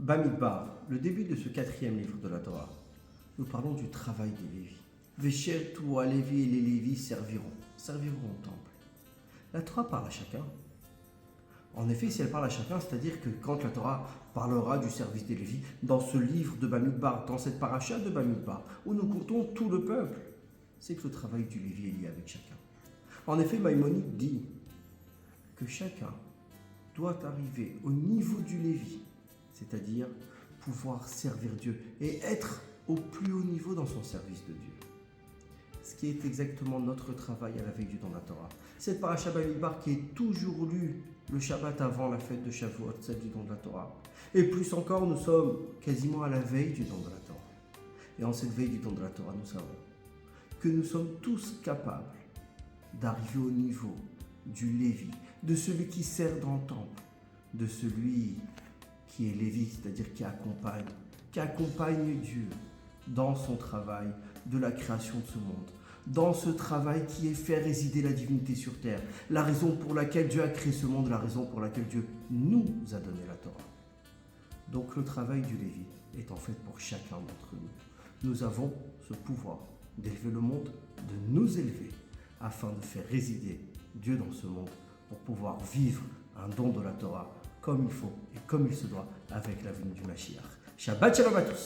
Bamidbar, le début de ce quatrième livre de la Torah, nous parlons du travail des Lévis. Veshertu à Lévi et les Lévis serviront au temple. La Torah parle à chacun. En effet, si elle parle à chacun, c'est-à-dire que quand la Torah parlera du service des Lévis, dans ce livre de Bamidbar, dans cette paracha de Bamidbar, où nous comptons tout le peuple, c'est que le travail du Lévi est lié avec chacun. En effet, Maïmonide dit que chacun doit arriver au niveau du Lévi, c'est-à-dire pouvoir servir Dieu et être au plus haut niveau dans son service de Dieu. Ce qui est exactement notre travail à la veille du don de la Torah. Cette paracha Bamidbar qui est toujours lue le Shabbat avant la fête de Shavuot, celle du don de la Torah. Et plus encore, nous sommes quasiment à la veille du don de la Torah. Et en cette veille du don de la Torah, nous savons que nous sommes tous capables d'arriver au niveau du Lévi, de celui qui sert dans le temple, de celui qui est Lévi, c'est-à-dire qui accompagne Dieu dans son travail de la création de ce monde, dans ce travail qui est faire résider la divinité sur terre, la raison pour laquelle Dieu a créé ce monde, la raison pour laquelle Dieu nous a donné la Torah. Donc le travail du Lévi est en fait pour chacun d'entre nous. Nous avons ce pouvoir d'élever le monde, de nous élever, afin de faire résider Dieu dans ce monde pour pouvoir vivre un don de la Torah comme il faut et comme il se doit avec la venue du Mashiach. Shabbat Shalom à tous.